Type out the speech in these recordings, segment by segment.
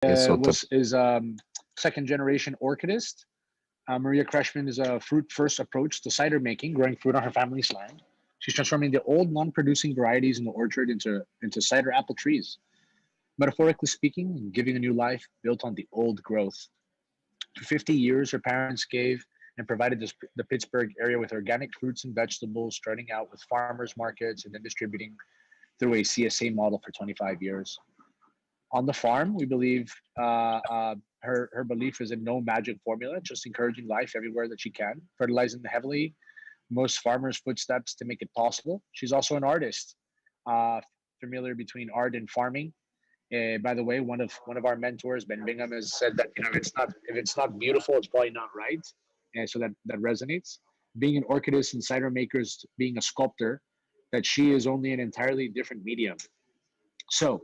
Yes, so is second generation orchidist. Maria Kreshman is a fruit first approach to cider making, growing fruit on her family's land. She's transforming the old non-producing varieties in the orchard into cider apple trees. Metaphorically speaking, and giving a new life built on the old growth. For 50 years, her parents gave and provided the Pittsburgh area with organic fruits and vegetables, starting out with farmers markets and then distributing through a CSA model for 25 years. On the farm, we believe her belief is in no magic formula, just encouraging life everywhere that she can, fertilizing heavily most farmers' footsteps to make it possible. She's also an artist, familiar between art and farming. By the way, one of our mentors, Ben Bingham, has said that it's not if it's not beautiful, it's probably not right, and so that resonates. Being an orchidist and cider maker is being a sculptor, that she is only an entirely different medium. So,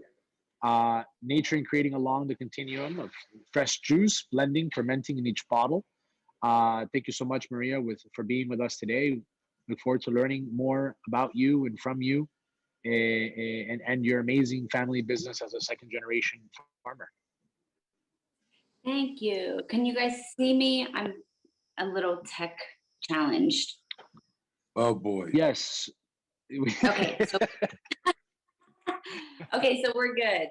nature and creating along the continuum of fresh juice, blending, fermenting in each bottle. Thank you so much, Maria, for being with us today. Look forward to learning more about you and from you, and your amazing family business as a second generation farmer. Thank you. Can you guys see me? I'm a little tech challenged. Oh boy. Yes. Okay. So, okay, so we're good.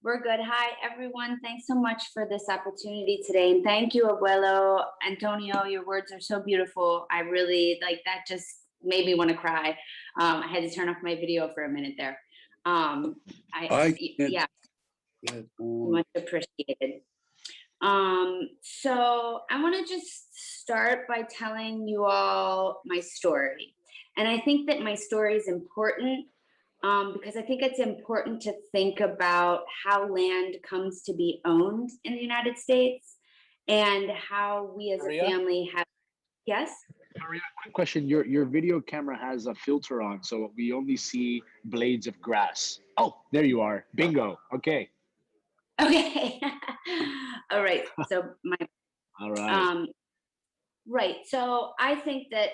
We're good. Hi, everyone. Thanks so much for this opportunity today. And thank you, Abuelo. Antonio, your words are so beautiful. I really like that, just made me want to cry. I had to turn off my video for a minute there. Yeah, much appreciated. So I want to just start by telling you all my story. And I think that my story is important because I think it's important to think about how land comes to be owned in the United States and how we as Maria? a family have, yes? Maria, quick question. Your video camera has a filter on, so we only see blades of grass. Oh, there you are. Bingo. Okay. Okay. All right. So All right. right. So I think that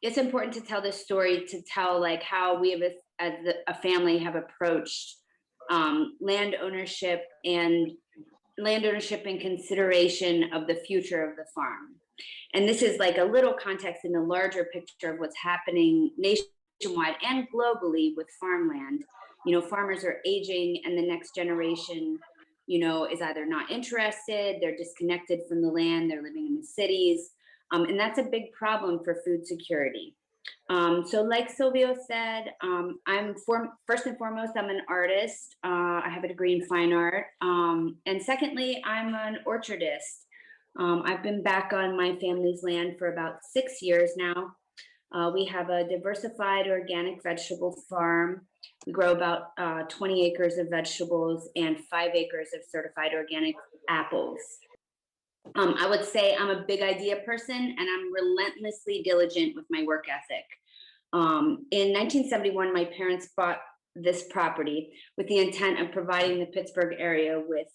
it's important to tell this story to tell like how we as a family have approached land ownership and consideration of the future of the farm. And this is like a little context in the larger picture of what's happening nationwide and globally with farmland. Farmers are aging and the next generation, is either not interested, they're disconnected from the land, they're living in the cities. And that's a big problem for food security. So like Silvio said, first and foremost, I'm an artist. I have a degree in fine art. And secondly, I'm an orchardist. I've been back on my family's land for about 6 years now. We have a diversified organic vegetable farm. We grow about 20 acres of vegetables and 5 acres of certified organic apples. I would say I'm a big idea person and I'm relentlessly diligent with my work ethic. In 1971, my parents bought this property with the intent of providing the Pittsburgh area with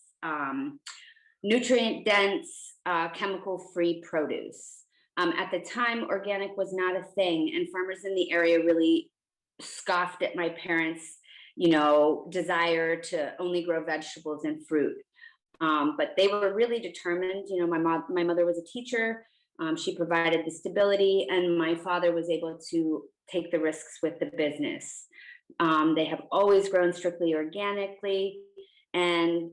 nutrient-dense, chemical-free produce. At the time, organic was not a thing, and farmers in the area really scoffed at my parents' desire to only grow vegetables and fruit. But they were really determined. My mother was a teacher. She provided the stability, and my father was able to take the risks with the business. They have always grown strictly organically and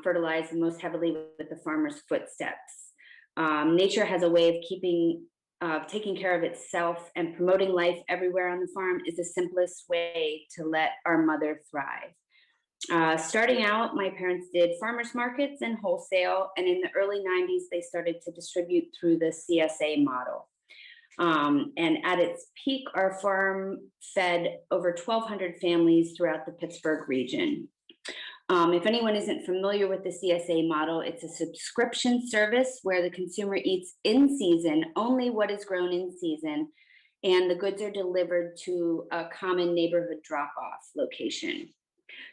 fertilized most heavily with the farmer's footsteps. Nature has a way of taking care of itself, and promoting life everywhere on the farm is the simplest way to let our mother thrive. Starting out, my parents did farmers markets and wholesale, and in the early 90s, they started to distribute through the CSA model. And at its peak, our farm fed over 1,200 families throughout the Pittsburgh region. If anyone isn't familiar with the CSA model, it's a subscription service where the consumer eats in season only what is grown in season, and the goods are delivered to a common neighborhood drop-off location.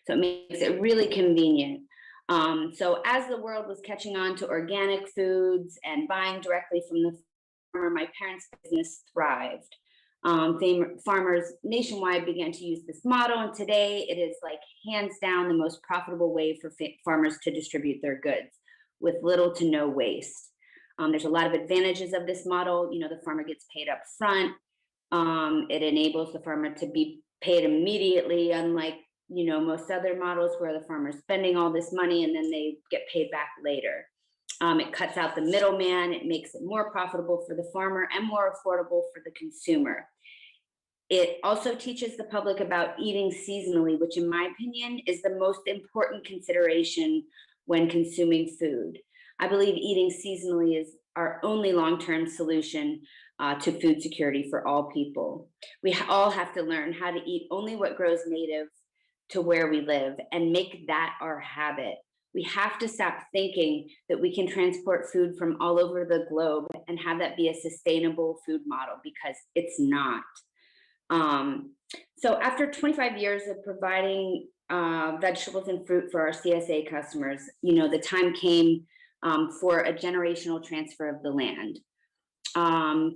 So it makes it really convenient. So as the world was catching on to organic foods and buying directly from the farmer, my parents' business thrived. Farmers nationwide began to use this model, and today it is like hands down the most profitable way for farmers to distribute their goods with little to no waste. There's a lot of advantages of this model. You know, the farmer gets paid up front. It enables the farmer to be paid immediately, unlike, you know, most other models where the farmer's spending all this money and then they get paid back later. It cuts out the middleman. It makes it more profitable for the farmer and more affordable for the consumer. It also teaches the public about eating seasonally, which in my opinion is the most important consideration when consuming food. I believe eating seasonally is our only long-term solution to food security for all people. We all have to learn how to eat only what grows native to where we live and make that our habit. We have to stop thinking that we can transport food from all over the globe and have that be a sustainable food model, because it's not. So after 25 years of providing vegetables and fruit for our CSA customers, you know, the time came for a generational transfer of the land.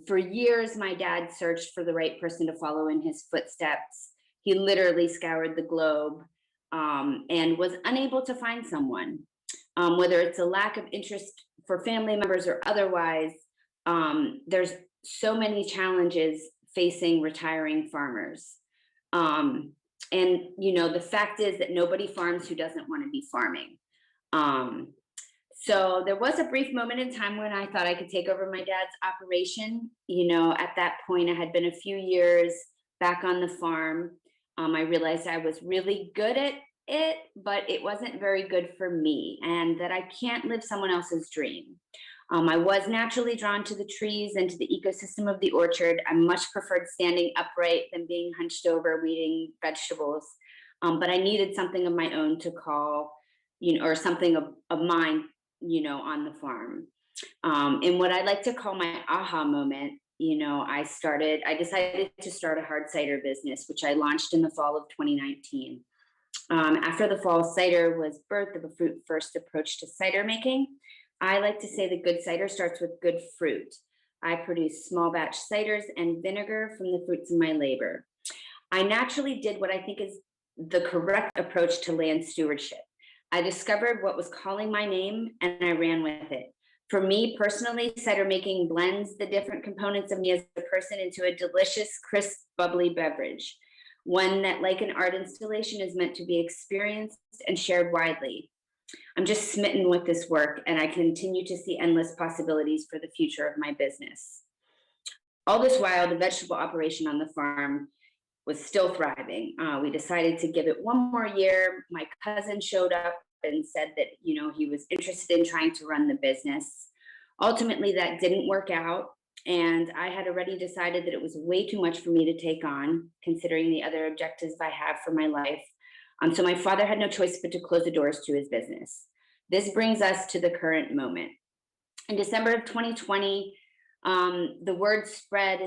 For years, my dad searched for the right person to follow in his footsteps. He literally scoured the globe and was unable to find someone. Whether it's a lack of interest for family members or otherwise, there's so many challenges facing retiring farmers. And, you know, the fact is that nobody farms who doesn't want to be farming. So there was a brief moment in time when I thought I could take over my dad's operation. You know, at that point, I had been a few years back on the farm. I realized I was really good at it, but it wasn't very good for me, and that I can't live someone else's dream. I was naturally drawn to the trees and to the ecosystem of the orchard. I much preferred standing upright than being hunched over weeding vegetables. But I needed something of my own to call, you know, or something of mine, you know, on the farm. And what I like to call my aha moment, you know, I decided to start a hard cider business, which I launched in the fall of 2019. After the fall cider was birth of a fruit first approach to cider making, I like to say that good cider starts with good fruit. I produce small batch ciders and vinegar from the fruits of my labor. I naturally did what I think is the correct approach to land stewardship. I discovered what was calling my name and I ran with it. For me personally, cider making blends the different components of me as a person into a delicious, crisp, bubbly beverage. One that, like an art installation, is meant to be experienced and shared widely. I'm just smitten with this work, and I continue to see endless possibilities for the future of my business. All this while, the vegetable operation on the farm was still thriving. We decided to give it one more year. My cousin showed up and said that, you know, he was interested in trying to run the business. Ultimately, that didn't work out, and I had already decided that it was way too much for me to take on, considering the other objectives I have for my life. So my father had no choice but to close the doors to his business. This brings us to the current moment. In December of 2020, the word spread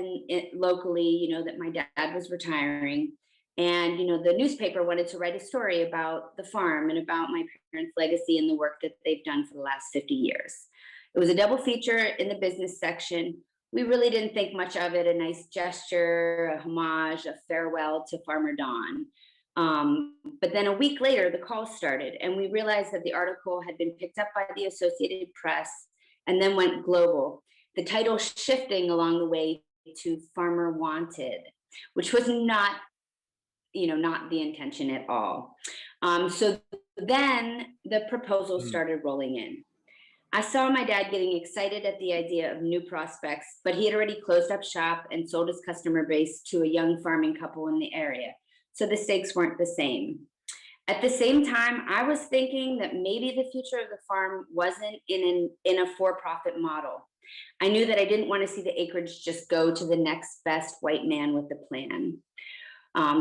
locally, you know, that my dad was retiring. And, you know, the newspaper wanted to write a story about the farm and about my parents' legacy and the work that they've done for the last 50 years. It was a double feature in the business section. We really didn't think much of it, a nice gesture, a homage, a farewell to Farmer Don. But then a week later, the calls started, and we realized that the article had been picked up by the Associated Press and then went global. The title shifting along the way to Farmer Wanted, which was not, you know, not the intention at all. So then the proposals started rolling in. I saw my dad getting excited at the idea of new prospects, but he had already closed up shop and sold his customer base to a young farming couple in the area. So the stakes weren't the same. At the same time, I was thinking that maybe the future of the farm wasn't in a for-profit model. I knew that I didn't want to see the acreage just go to the next best white man with the plan.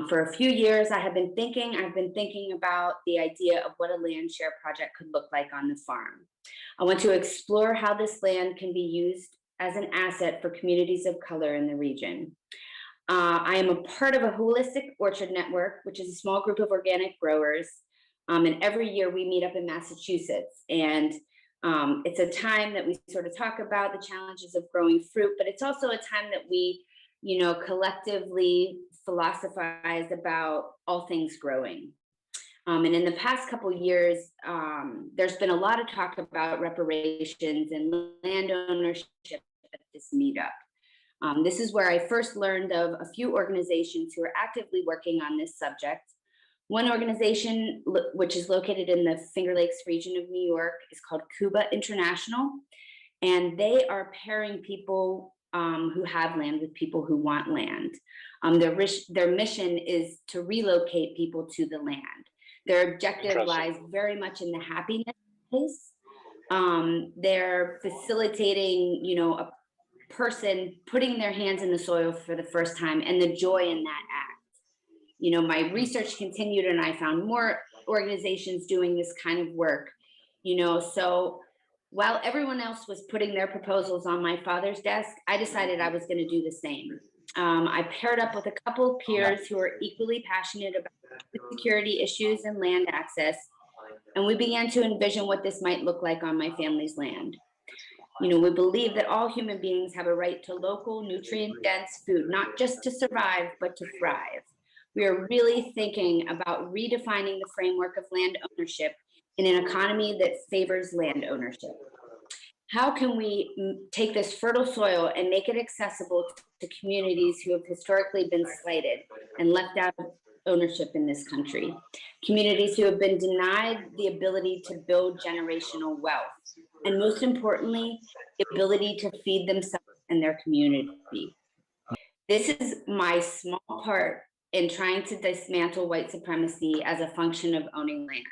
For a few years, I've been thinking about the idea of what a land share project could look like on the farm. I want to explore how this land can be used as an asset for communities of color in the region. I am a part of a holistic orchard network, which is a small group of organic growers. And every year we meet up in Massachusetts. And it's a time that we sort of talk about the challenges of growing fruit, but it's also a time that we, collectively philosophize about all things growing. And in the past couple of years, there's been a lot of talk about reparations and land ownership at this meetup. This is where I first learned of a few organizations who are actively working on this subject. One organization, which is located in the Finger Lakes region of New York, is called Cuba International. And they are pairing people who have land with people who want land. Their mission is to relocate people to the land. Their objective lies very much in the happiness space. They're facilitating, a person putting their hands in the soil for the first time and the joy in that act. My research continued and I found more organizations doing this kind of work, so while everyone else was putting their proposals on my father's desk, I decided I was going to do the same. I paired up with a couple of peers who are equally passionate about security issues and land access, and we began to envision what this might look like on my family's land. We believe that all human beings have a right to local, nutrient-dense food, not just to survive, but to thrive. We are really thinking about redefining the framework of land ownership in an economy that favors land ownership. How can we take this fertile soil and make it accessible to communities who have historically been slighted and left out of ownership in this country? Communities who have been denied the ability to build generational wealth, and most importantly, the ability to feed themselves and their community. This is my small part in trying to dismantle white supremacy as a function of owning land.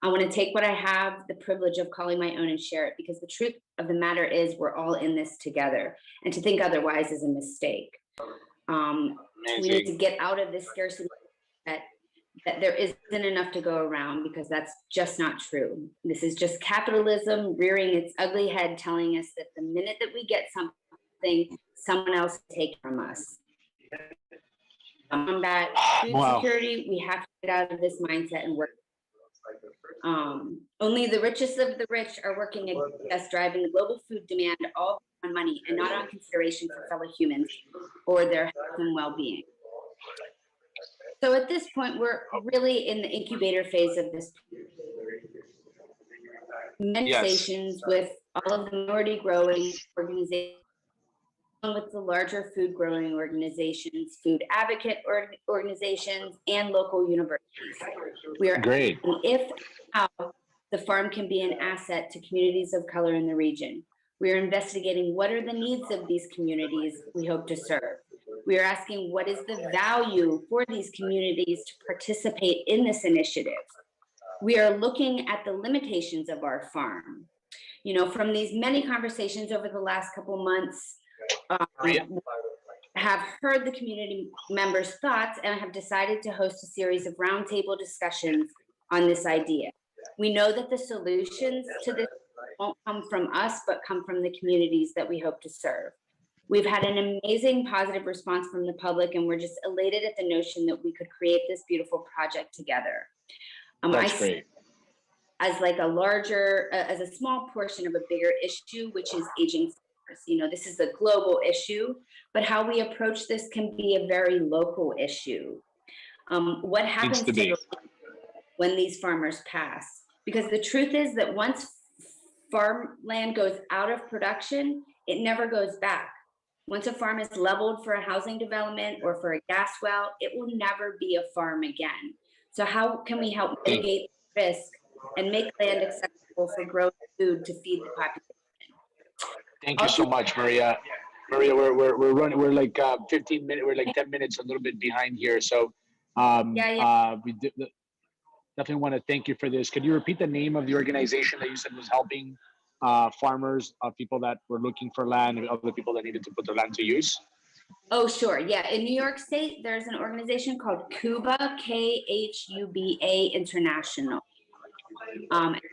I want to take what I have the privilege of calling my own and share it, because the truth of the matter is we're all in this together, and to think otherwise is a mistake. We need to get out of this scarcity that there isn't enough to go around, because that's just not true. This is just capitalism rearing its ugly head, telling us that the minute that we get something, someone else will take from us. Combat food security, we have to get out of this mindset and work. Only the richest of the rich are working against driving global food demand all on money and not on consideration for fellow humans or their health and well-being. So at this point, we're really in the incubator phase of this. Conversations with all of the minority growing organizations, with the larger food growing organizations, food advocate organizations, and local universities. We are Great. If how the farm can be an asset to communities of color in the region. We are investigating what are the needs of these communities we hope to serve. We are asking what is the value for these communities to participate in this initiative. We are looking at the limitations of our farm. From these many conversations over the last couple months, have heard the community members' thoughts and have decided to host a series of roundtable discussions on this idea. We know that the solutions to this won't come from us, but come from the communities that we hope to serve. We've had an amazing positive response from the public, and we're just elated at the notion that we could create this beautiful project together. That's great. As like a larger, as a small portion of a bigger issue, which is aging farmers. This is a global issue, but how we approach this can be a very local issue. What happens when these farmers pass? Because the truth is that once farmland goes out of production, it never goes back. Once a farm is leveled for a housing development or for a gas well, it will never be a farm again. So how can we help mitigate risk and make land accessible for growing food to feed the population? Thank you so much, Maria. Maria, we're running. We're like 15 minutes. We're like 10 minutes, a little bit behind here. So we definitely want to thank you for this. Could you repeat the name of the organization that you said was helping farmers, people that were looking for land, and other people that needed to put their land to use? Oh, sure. Yeah. In New York State, there's an organization called Cuba, KHUBA International.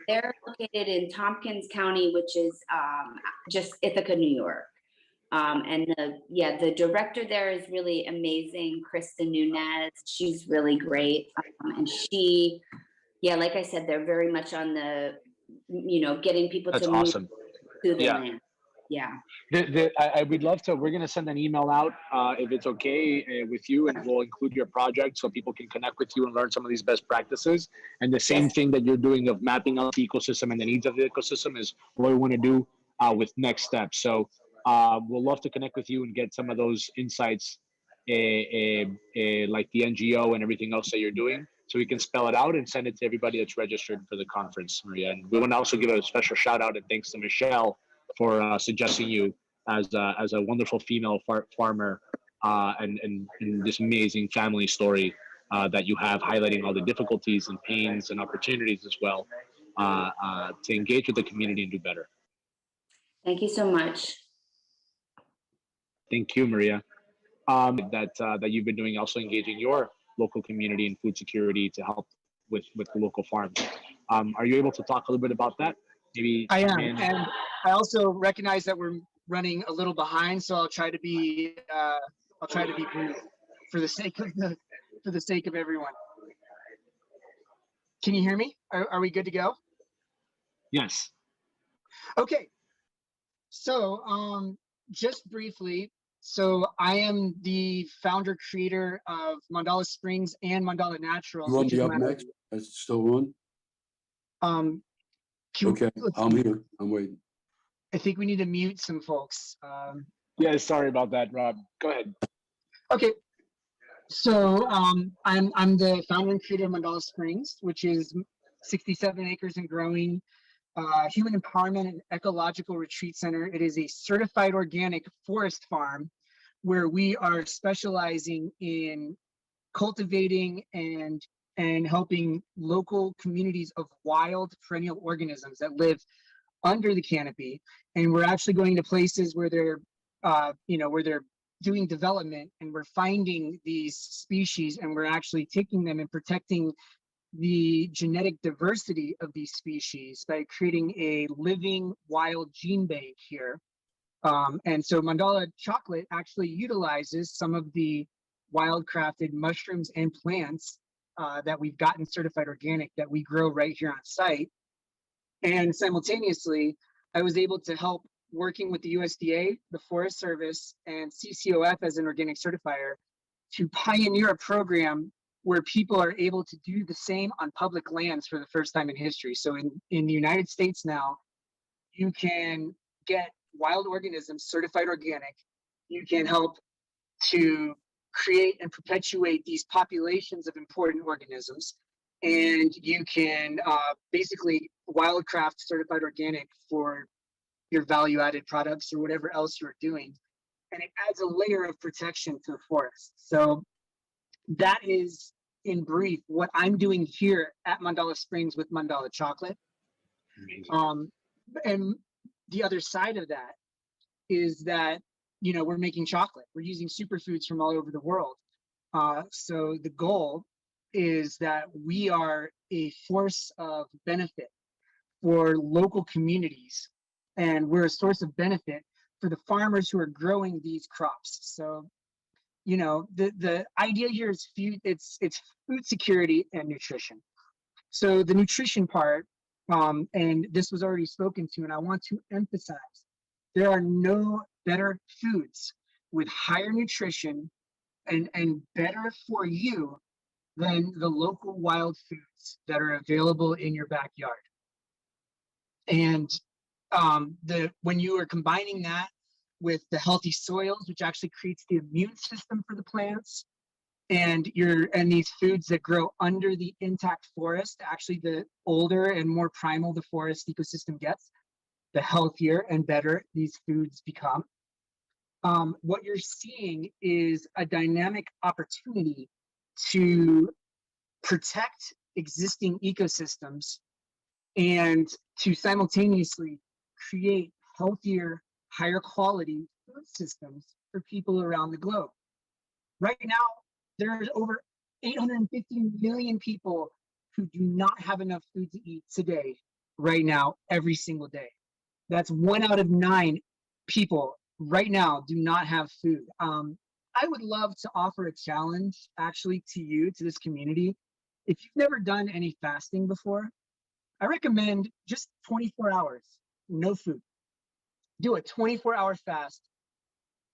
They're located in Tompkins County, which is just Ithaca, New York. And the director there is really amazing, Krista Nunez. She's really great. And she, like I said, they're very much on the, getting people to move to the land. Yeah. I would love to. We're going to send an email out if it's okay with you, and we'll include your project so people can connect with you and learn some of these best practices. And the same Yes. thing that you're doing of mapping out the ecosystem and the needs of the ecosystem is what we want to do with next steps. So we'll love to connect with you and get some of those insights, like the NGO and everything else that you're doing, so we can spell it out and send it to everybody that's registered for the conference, Maria. And we want to also give a special shout out and thanks to Michelle for suggesting you as a wonderful female farmer and this amazing family story that you have, highlighting all the difficulties and pains and opportunities as well to engage with the community and do better. Thank you so much. Thank you, Maria. That you've been doing, also engaging your local community in food security to help with the local farms. Are you able to talk a little bit about that? Maybe I am, and I also recognize that we're running a little behind, so I'll try to be brief for the sake of everyone. Can you hear me? Are we good to go? Yes. Okay. So just briefly, so I am the founder creator of Mandala Springs and Mandala Naturals. You want me up next? That's still on? Okay, I'm here. I'm waiting. I think we need to mute some folks. Yeah, sorry about that, Rob. Go ahead. Okay. So I'm the founder and creator of Mandala Springs, which is 67 acres and growing, human empowerment and ecological retreat center. It is a certified organic forest farm where we are specializing in cultivating and helping local communities of wild perennial organisms that live under the canopy. And we're actually going to places where they're where they're doing development, and we're finding these species, and we're actually taking them and protecting the genetic diversity of these species by creating a living wild gene bank here. And so Mandala Chocolate actually utilizes some of the wild-crafted mushrooms and plants that we've gotten certified organic that we grow right here on site. And simultaneously, I was able to help working with the USDA, the Forest Service, and CCOF as an organic certifier to pioneer a program where people are able to do the same on public lands for the first time in history. So in the United States now, you can get wild organisms certified organic. You can help to create and perpetuate these populations of important organisms. And you can basically wildcraft certified organic for your value-added products or whatever else you're doing. And it adds a layer of protection to the forest. So that is, in brief, what I'm doing here at Mandala Springs with Mandala Chocolate. And the other side of that is that, you know, we're making chocolate. We're using superfoods from all over the world. So the goal is that we are a force of benefit for local communities, and we're a source of benefit for the farmers who are growing these crops. So, you know, the idea here is it's food security and nutrition. So the nutrition part, and this was already spoken to, and I want to emphasize, there are no better foods with higher nutrition and better for you than the local wild foods that are available in your backyard. And when you are combining that with the healthy soils, which actually creates the immune system for the plants, and these foods that grow under the intact forest, actually the older and more primal the forest ecosystem gets, the healthier and better these foods become. What you're seeing is a dynamic opportunity to protect existing ecosystems and to simultaneously create healthier, higher quality food systems for people around the globe. Right now, there's over 850 million people who do not have enough food to eat today, right now, every single day. That's 1 out of 9 people right now do not have food. I would love to offer a challenge actually to you, to this community. If you've never done any fasting before, I recommend just 24 hours, no food. do a 24-hour fast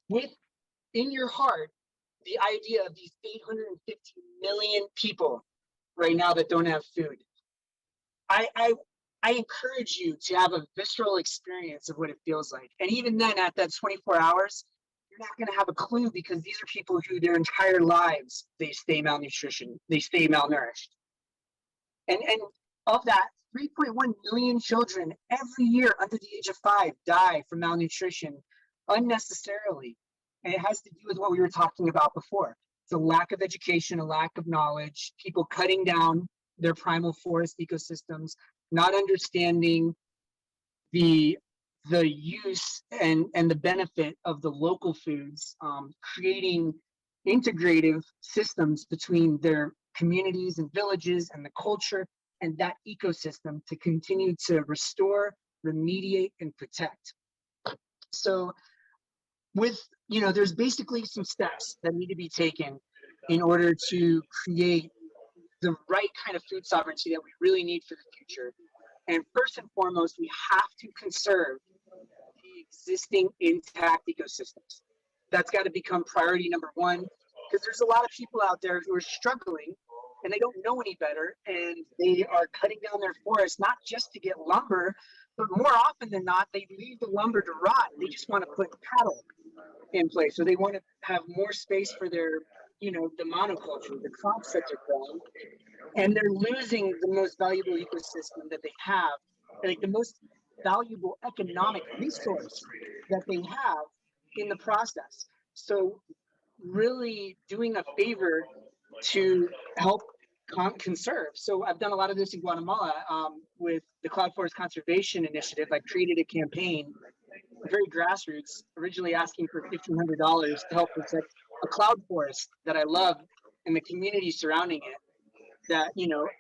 with in your heart the idea of these 850 million people right now that don't have food. I encourage you to have a visceral experience of what it feels like. And even then, at that 24 hours, you're not going to have a clue, because these are people who their entire lives, they stay malnutrition, they stay malnourished. And of that, 3.1 million children every year under the age of 5 die from malnutrition unnecessarily. And it has to do with what we were talking about before. It's a lack of education, a lack of knowledge, people cutting down their primal forest ecosystems, not understanding the use and the benefit of the local foods, creating integrative systems between their communities and villages and the culture and that ecosystem to continue to restore, remediate, and protect. So with, there's basically some steps that need to be taken in order to create the right kind of food sovereignty that we really need for the future. And first and foremost, we have to conserve the existing intact ecosystems. That's got to become priority number one, because there's a lot of people out there who are struggling and they don't know any better, and they are cutting down their forests, not just to get lumber, but more often than not, they leave the lumber to rot. They just want to put cattle in place, so they want to have more space for their, the monoculture, the crops that they're growing, and they're losing the most valuable ecosystem that they have, like the most valuable economic resource that they have in the process. So really doing a favor to help conserve. So I've done a lot of this in Guatemala with the Cloud Forest Conservation Initiative. I created a campaign, very grassroots, originally asking for $1,500 to help protect a cloud forest that I love and the community surrounding it, that,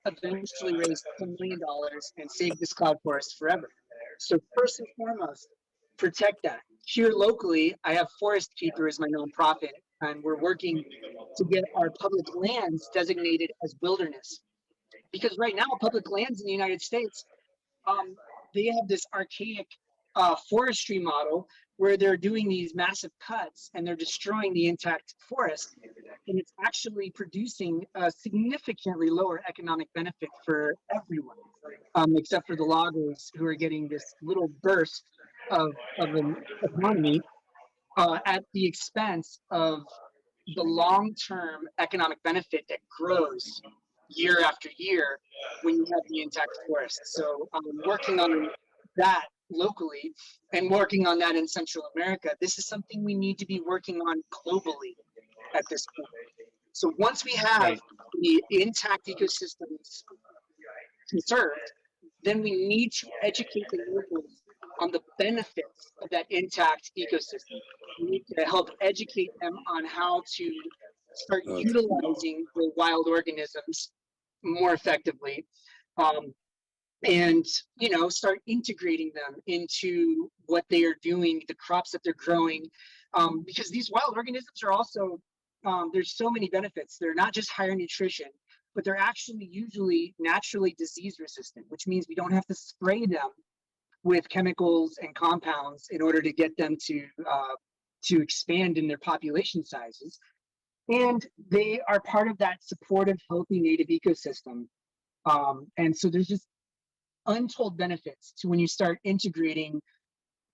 eventually raised $10 million and saved this cloud forest forever. So first and foremost, protect that. Here locally, I have Forest Keeper as my nonprofit, and we're working to get our public lands designated as wilderness. Because right now, public lands in the United States, they have this archaic forestry model where they're doing these massive cuts and they're destroying the intact forest. And it's actually producing a significantly lower economic benefit for everyone, except for the loggers who are getting this little burst of an economy at the expense of the long-term economic benefit that grows year after year when you have the intact forest. So working on that locally and working on that in Central America, this is something we need to be working on globally at this point. So once we have the intact ecosystems conserved, then we need to educate the locals on the benefits of that intact ecosystem. We need to help educate them on how to start utilizing the wild organisms more effectively, and start integrating them into what they are doing, the crops that they're growing, because these wild organisms are also, there's so many benefits. They're not just higher nutrition, but they're actually usually naturally disease resistant, which means we don't have to spray them with chemicals and compounds in order to get them to expand in their population sizes. And they are part of that supportive, healthy native ecosystem. And so there's just untold benefits to when you start integrating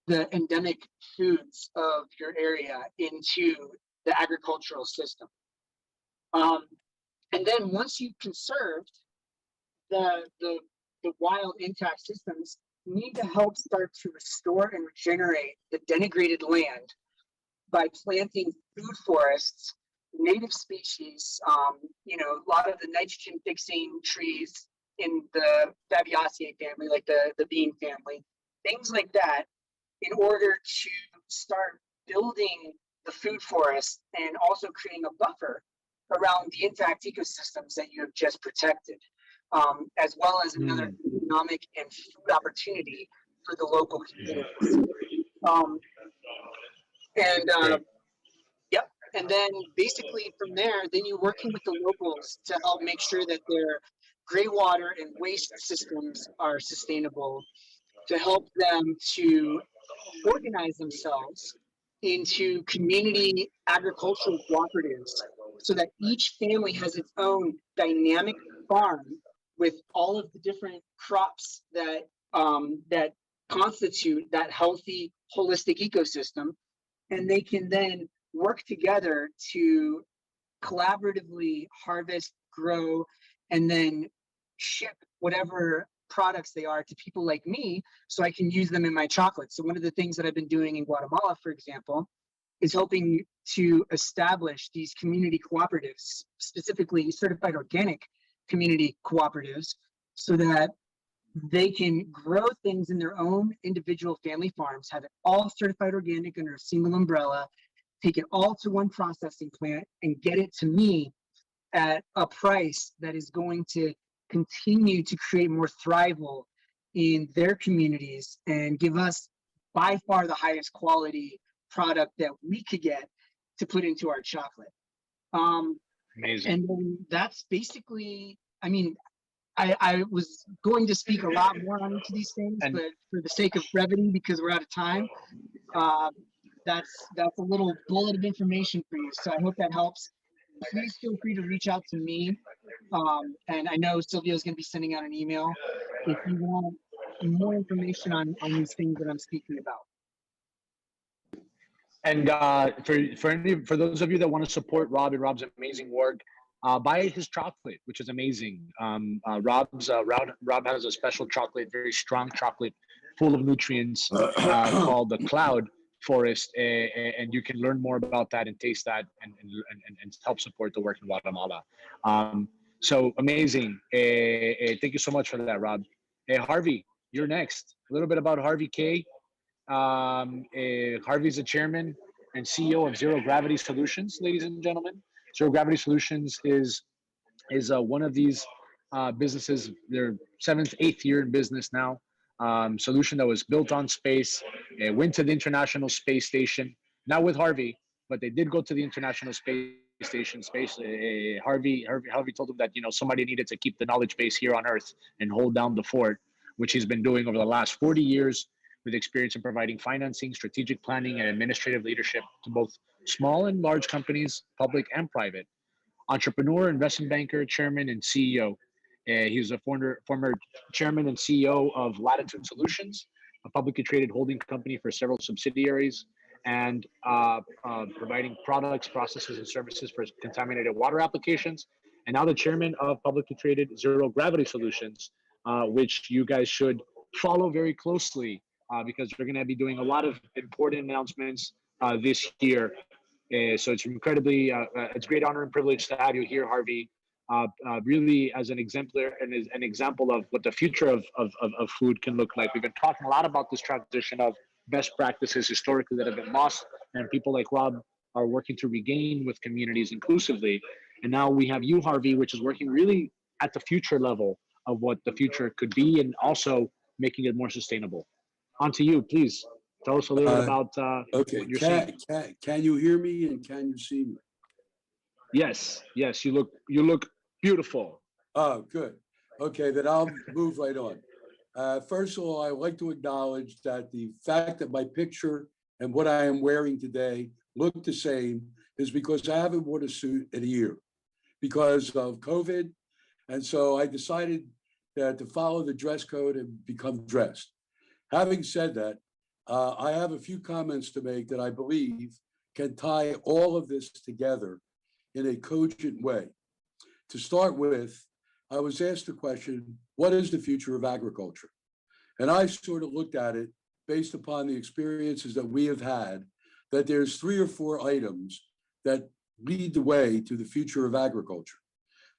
the endemic foods of your area into the agricultural system. And then once you've conserved the wild intact systems, you need to help start to restore and regenerate the denigrated land by planting food forests, native species, a lot of the nitrogen fixing trees in the Fabaceae family, like the bean family, things like that, in order to start building the food forest and also creating a buffer around the intact ecosystems that you have just protected, as well as another economic and food opportunity for the local communities. And then basically from there, then you're working with the locals to help make sure that their gray water and waste systems are sustainable, to help them to organize themselves into community agricultural cooperatives so that each family has its own dynamic farm with all of the different crops that that constitute that healthy, holistic ecosystem. And they can then work together to collaboratively harvest, grow, and then ship whatever products they are to people like me so I can use them in my chocolate. So one of the things that I've been doing in Guatemala, for example, is helping to establish these community cooperatives, specifically certified organic community cooperatives, so that they can grow things in their own individual family farms, have it all certified organic under a single umbrella, take it all to one processing plant and get it to me at a price that is going to continue to create more thrival in their communities and give us by far the highest quality product that we could get to put into our chocolate. Amazing. And then that's basically, I mean, I was going to speak a lot more on each of these things, but for the sake of brevity, because we're out of time, that's a little bullet of information for you. So I hope that helps. Please feel free to reach out to me. And I know Sylvia is going to be sending out an email if you want more information on these things that I'm speaking about. And for those of you that want to support Rob and Rob's amazing work, buy his chocolate, which is amazing. Rob has a special chocolate, very strong chocolate, full of nutrients, called the Cloud Forest, and you can learn more about that and taste that and help support the work in Guatemala. So amazing. Thank you so much for that, Rob. Harvey, you're next. A little bit about Harvey K. Harvey's the chairman and CEO of Zero Gravity Solutions, ladies and gentlemen. Zero Gravity Solutions is one of these businesses. They're eighth year in business now. Solution that was built on space. It went to the International Space Station, not with Harvey, but they did go to the International Space Station. Harvey told them that somebody needed to keep the knowledge base here on Earth and hold down the fort, which he's been doing over the last 40 years with experience in providing financing, strategic planning, and administrative leadership to both small and large companies, public and private. Entrepreneur, investment banker, chairman, and CEO. He's a former chairman and CEO of Latitude Solutions, a publicly traded holding company for several subsidiaries, and providing products, processes, and services for contaminated water applications. And now the chairman of publicly traded Zero Gravity Solutions, which you guys should follow very closely because we're going to be doing a lot of important announcements this year. So it's incredibly, it's a great honor and privilege to have you here, Harvey. Really as an exemplar and as an example of what the future of food can look like. We've been talking a lot about this transition of best practices historically that have been lost, and people like Rob are working to regain with communities inclusively. And now we have you, Harvey, which is working really at the future level of what the future could be and also making it more sustainable. On to you, please. Tell us a little bit about okay. what you're seeing. Can you hear me and can you see me? Yes, you look beautiful. Oh, good. Okay, then I'll move right on. First of all, I would like to acknowledge that the fact that my picture and what I am wearing today look the same is because I haven't worn a suit in a year because of COVID. And so I decided that to follow the dress code and become dressed. Having said that, I have a few comments to make that I believe can tie all of this together in a cogent way. To start with, I was asked the question, what is the future of agriculture? And I sort of looked at it based upon the experiences that we have had, that there's 3 or 4 items that lead the way to the future of agriculture.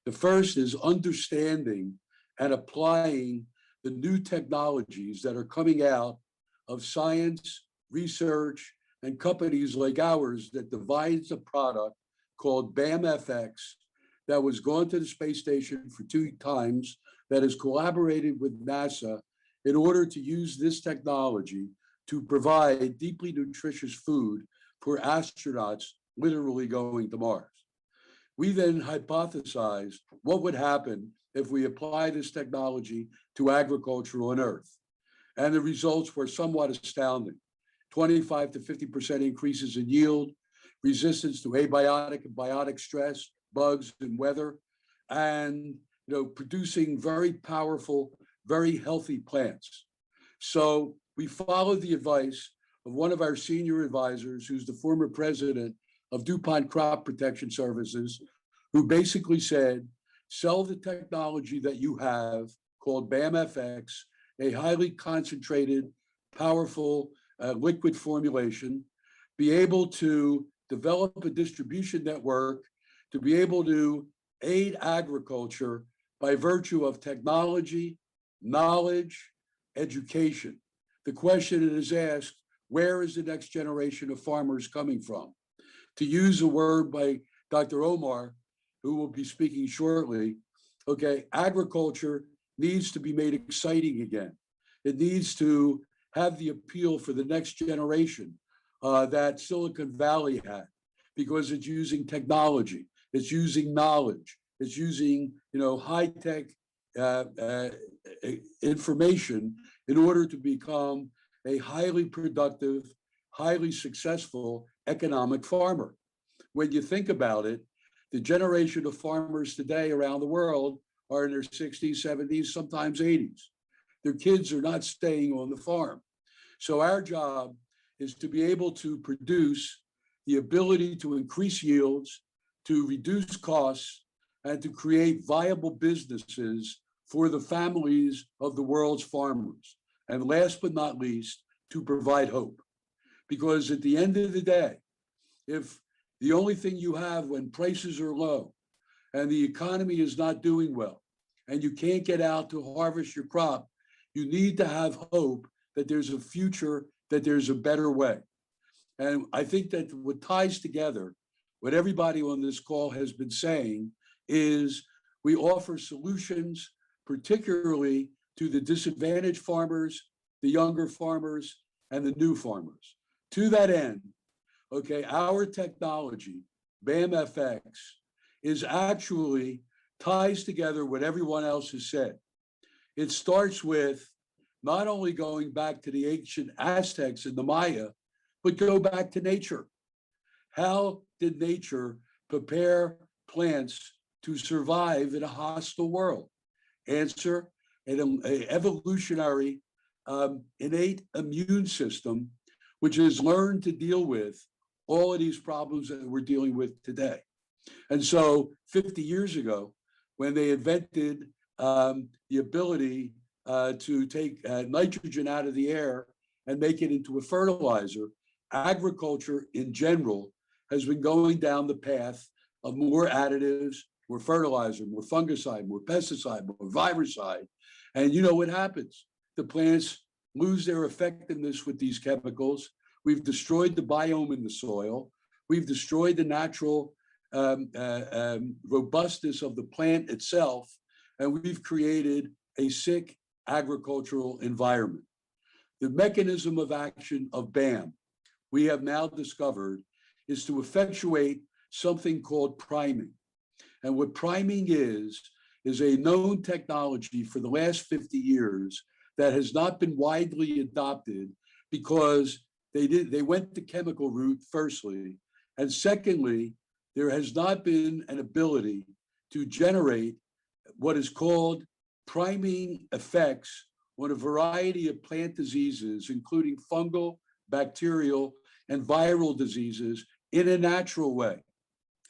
The first is understanding and applying the new technologies that are coming out of science, research, and companies like ours that devise a product called BAM-FX that was gone to the space station for 2 times, that has collaborated with NASA in order to use this technology to provide deeply nutritious food for astronauts literally going to Mars. We then hypothesized what would happen if we apply this technology to agriculture on Earth. And the results were somewhat astounding. 25 to 50% increases in yield, resistance to abiotic and biotic stress, bugs and weather, and producing very powerful, very healthy plants. So we followed the advice of one of our senior advisors, who's the former president of DuPont Crop Protection Services, who basically said, sell the technology that you have called BAM-FX, a highly concentrated, powerful liquid formulation, be able to develop a distribution network to be able to aid agriculture by virtue of technology, knowledge, education. The question is asked, where is the next generation of farmers coming from? To use a word by Dr. Omar, who will be speaking shortly, okay, agriculture needs to be made exciting again. It needs to have the appeal for the next generation that Silicon Valley had, because it's using technology, it's using knowledge, it's using high-tech information in order to become a highly productive, highly successful economic farmer. When you think about it, the generation of farmers today around the world are in their 60s, 70s, sometimes 80s. Their kids are not staying on the farm. So our job is to be able to produce the ability to increase yields, to reduce costs, and to create viable businesses for the families of the world's farmers. And last but not least, to provide hope. Because at the end of the day, if the only thing you have when prices are low and the economy is not doing well, and you can't get out to harvest your crop, you need to have hope that there's a future, that there's a better way. And I think that what ties together what everybody on this call has been saying is we offer solutions, particularly to the disadvantaged farmers, the younger farmers, and the new farmers. To that end, okay, our technology, BAM-FX, is actually ties together what everyone else has said. It starts with not only going back to the ancient Aztecs and the Maya, but go back to nature. How did nature prepare plants to survive in a hostile world? Answer, an evolutionary innate immune system, which has learned to deal with all of these problems that we're dealing with today. And so 50 years ago, when they invented the ability to take nitrogen out of the air and make it into a fertilizer, agriculture in general has been going down the path of more additives, more fertilizer, more fungicide, more pesticide, more viricide. And you know what happens? The plants lose their effectiveness with these chemicals. We've destroyed the biome in the soil. We've destroyed the natural robustness of the plant itself. And we've created a sick agricultural environment. The mechanism of action of BAM, we have now discovered, is to effectuate something called priming. And what priming is a known technology for the last 50 years that has not been widely adopted because they went the chemical route firstly, and secondly, there has not been an ability to generate what is called priming effects on a variety of plant diseases, including fungal, bacterial, and viral diseases in a natural way,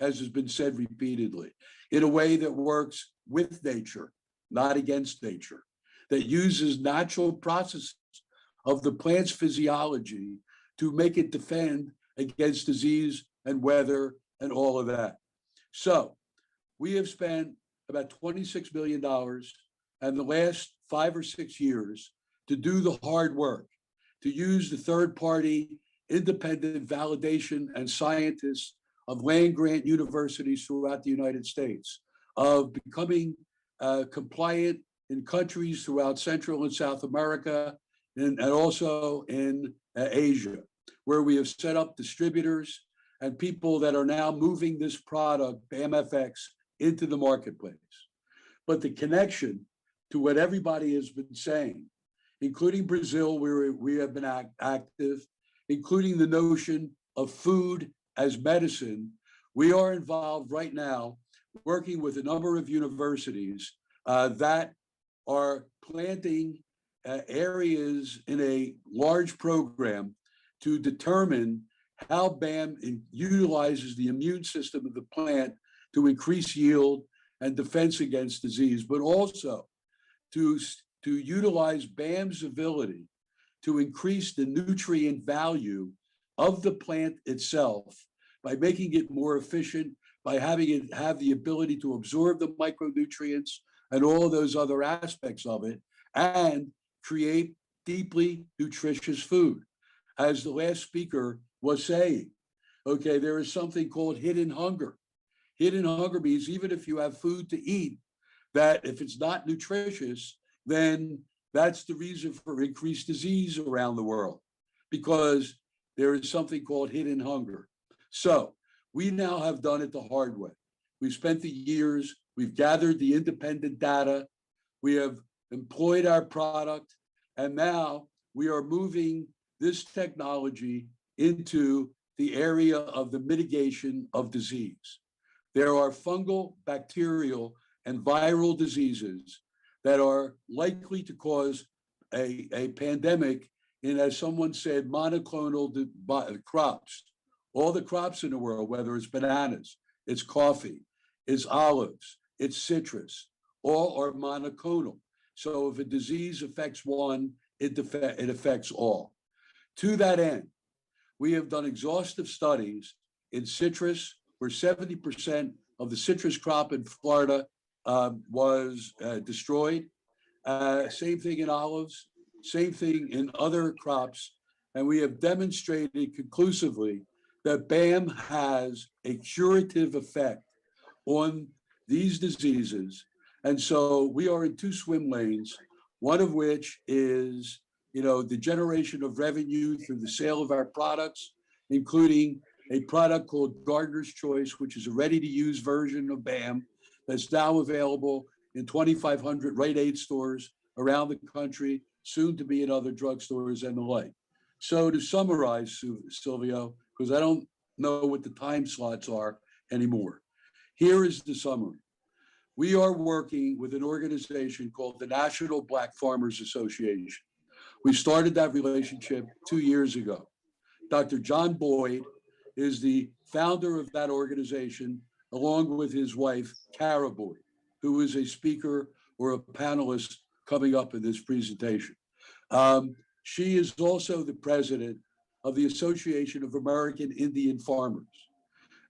as has been said repeatedly, in a way that works with nature, not against nature, that uses natural processes of the plant's physiology to make it defend against disease and weather and all of that. So we have spent about $26 billion in the last 5 or 6 years to do the hard work, to use the third-party independent validation and scientists of land-grant universities throughout the United States, of becoming compliant in countries throughout Central and South America, and also in Asia, where we have set up distributors and people that are now moving this product, BAM-FX, into the marketplace. But the connection to what everybody has been saying, including Brazil, where we have been active, including the notion of food as medicine. We are involved right now working with a number of universities that are planting areas in a large program to determine how BAM utilizes the immune system of the plant to increase yield and defense against disease, but also to utilize BAM's ability to increase the nutrient value of the plant itself by making it more efficient, by having it have the ability to absorb the micronutrients and all of those other aspects of it, and create deeply nutritious food. As the last speaker was saying, okay, there is something called hidden hunger. Hidden hunger means even if you have food to eat, that if it's not nutritious, then that's the reason for increased disease around the world, because there is something called hidden hunger. So we now have done it the hard way. We've spent the years, we've gathered the independent data, we have employed our product, and now we are moving this technology into the area of the mitigation of disease. There are fungal, bacterial, and viral diseases that are likely to cause a pandemic in, as someone said, monoclonal crops. All the crops in the world, whether it's bananas, it's coffee, it's olives, it's citrus, all are monoclonal. So if a disease affects one, it affects all. To that end, we have done exhaustive studies in citrus, where 70% of the citrus crop in Florida was destroyed. Same thing in olives, same thing in other crops. And we have demonstrated conclusively that BAM has a curative effect on these diseases. And so we are in two swim lanes, one of which is, the generation of revenue through the sale of our products, including a product called Gardener's Choice, which is a ready-to-use version of BAM that's now available in 2,500 Rite Aid stores around the country, soon to be in other drugstores and the like. So to summarize, Silvio, because I don't know what the time slots are anymore, here is the summary. We are working with an organization called the National Black Farmers Association. We started that relationship 2 years ago. Dr. John Boyd is the founder of that organization, along with his wife, Cara Boyd, who is a speaker or a panelist coming up in this presentation. She is also the president of the Association of American Indian Farmers.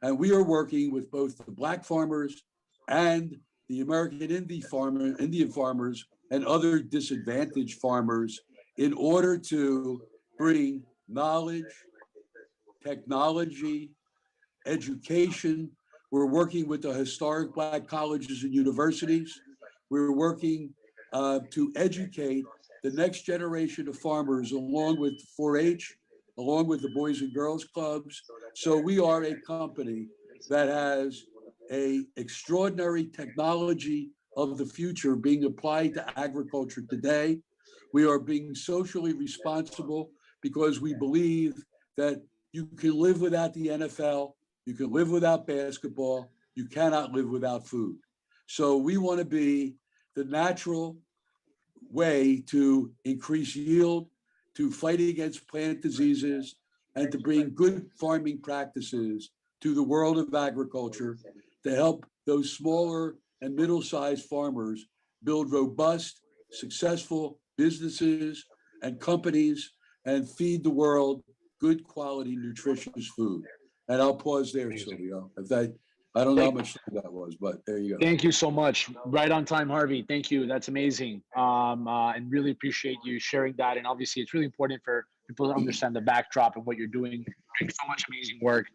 And we are working with both the Black farmers and the American Indian farmers and other disadvantaged farmers in order to bring knowledge, technology, education. We're working with the historic Black colleges and universities. We're working to educate the next generation of farmers, along with 4-H, along with the Boys and Girls Clubs. So we are a company that has an extraordinary technology of the future being applied to agriculture today. We are being socially responsible because we believe that you can live without the NFL, you can live without basketball, you cannot live without food. So we want to be the natural way to increase yield, to fight against plant diseases, and to bring good farming practices to the world of agriculture to help those smaller and middle-sized farmers build robust, successful businesses and companies and feed the world good quality, nutritious food. And I'll pause there, Silvio. I don't know how much that was, but there you go. Thank you so much. Right on time, Harvey. Thank you. That's amazing. And really appreciate you sharing that. And obviously, it's really important for people to understand the backdrop of what you're doing. Doing so much amazing work,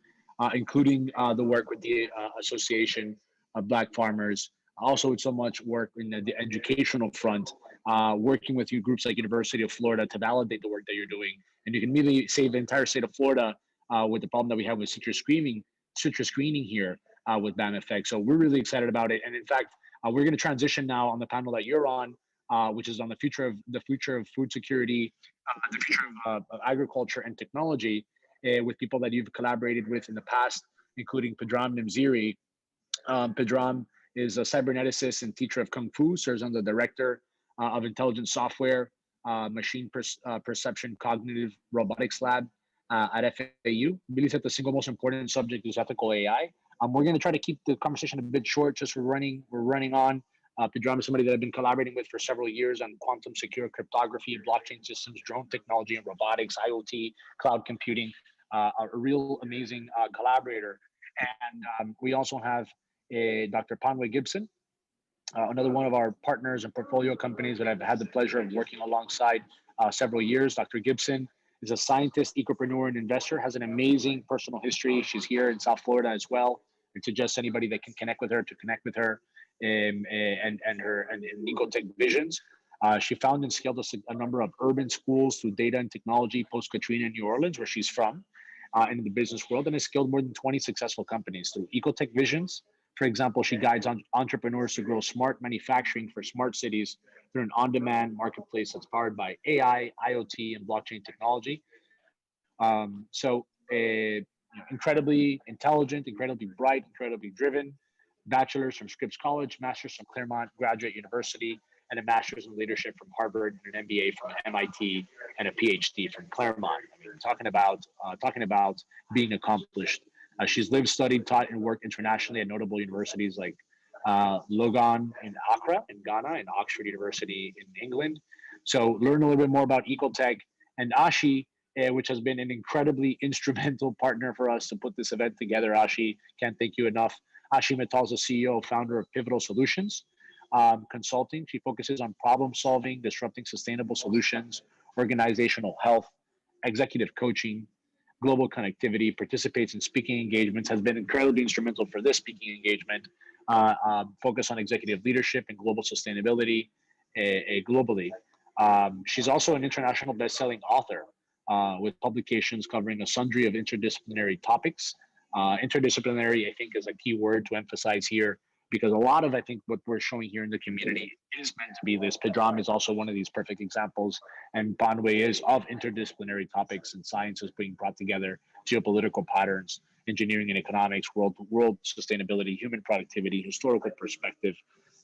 including the work with the Association of Black Farmers. Also, with so much work in the educational front, working with you groups like University of Florida to validate the work that you're doing. And you can immediately save the entire state of Florida with the problem that we have with citrus screening here. With BAM Effect. So we're really excited about it. And in fact, we're going to transition now on the panel that you're on, which is on the future of food security the future of agriculture and technology with people that you've collaborated with in the past, including Pedram Nimziri. Pedram is a cyberneticist and teacher of Kung Fu, serves as the director of intelligent software, perception cognitive robotics lab at FAU. Believes that the single most important subject is ethical AI. We're going to try to keep the conversation a bit short, just we're running on. Pedram is somebody that I've been collaborating with for several years on quantum secure cryptography, blockchain systems, drone technology and robotics, IoT, cloud computing, a real amazing collaborator. And we also have Dr. Panway Gibson, another one of our partners and portfolio companies that I've had the pleasure of working alongside several years. Dr. Gibson is a scientist, ecopreneur, and investor, has an amazing personal history. She's here in South Florida as well. I suggest anybody that can connect with her to connect with her and ecotech visions. She founded and scaled a number of urban schools through data and technology post-Katrina in New Orleans, where she's from, in the business world, and has scaled more than 20 successful companies through ecotech visions. For example, she guides entrepreneurs to grow smart manufacturing for smart cities through an on-demand marketplace that's powered by AI, IoT, and blockchain technology. Incredibly intelligent, incredibly bright, incredibly driven. Bachelor's from Scripps College, master's from Claremont Graduate University, and a master's in leadership from Harvard, and an MBA from MIT, and a PhD from Claremont. I mean, talking about being accomplished. She's lived, studied, taught, and worked internationally at notable universities like Logan in Accra in Ghana and Oxford University in England. So learn a little bit more about ecotech. And Ashi, which has been an incredibly instrumental partner for us to put this event together. Ashi, can't thank you enough. Ashi Mittal is the CEO, founder of Pivotal Solutions Consulting. She focuses on problem solving, disrupting sustainable solutions, organizational health, executive coaching, global connectivity, participates in speaking engagements, has been incredibly instrumental for this speaking engagement, focus on executive leadership and global sustainability globally. She's also an international best-selling author with publications covering a sundry of interdisciplinary topics. Interdisciplinary, I think, is a key word to emphasize here, because a lot of, I think, what we're showing here in the community is meant to be this. Pedram is also one of these perfect examples, and Panway is of interdisciplinary topics and sciences being brought together, geopolitical patterns, engineering and economics, world sustainability, human productivity, historical perspective,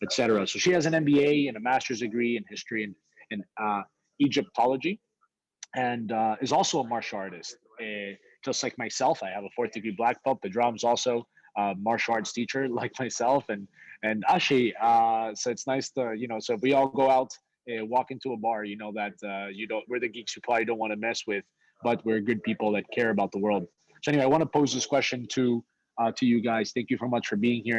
etc. So she has an MBA and a master's degree in history and Egyptology, and is also a martial artist. Just like myself, I have a 4th degree black belt. Pedram's also martial arts teacher like myself, and Ashi. So it's nice to, so if we all go out, walk into a bar, that we're the geeks you probably don't want to mess with, but we're good people that care about the world. So anyway, I want to pose this question to you guys. Thank you so much for being here.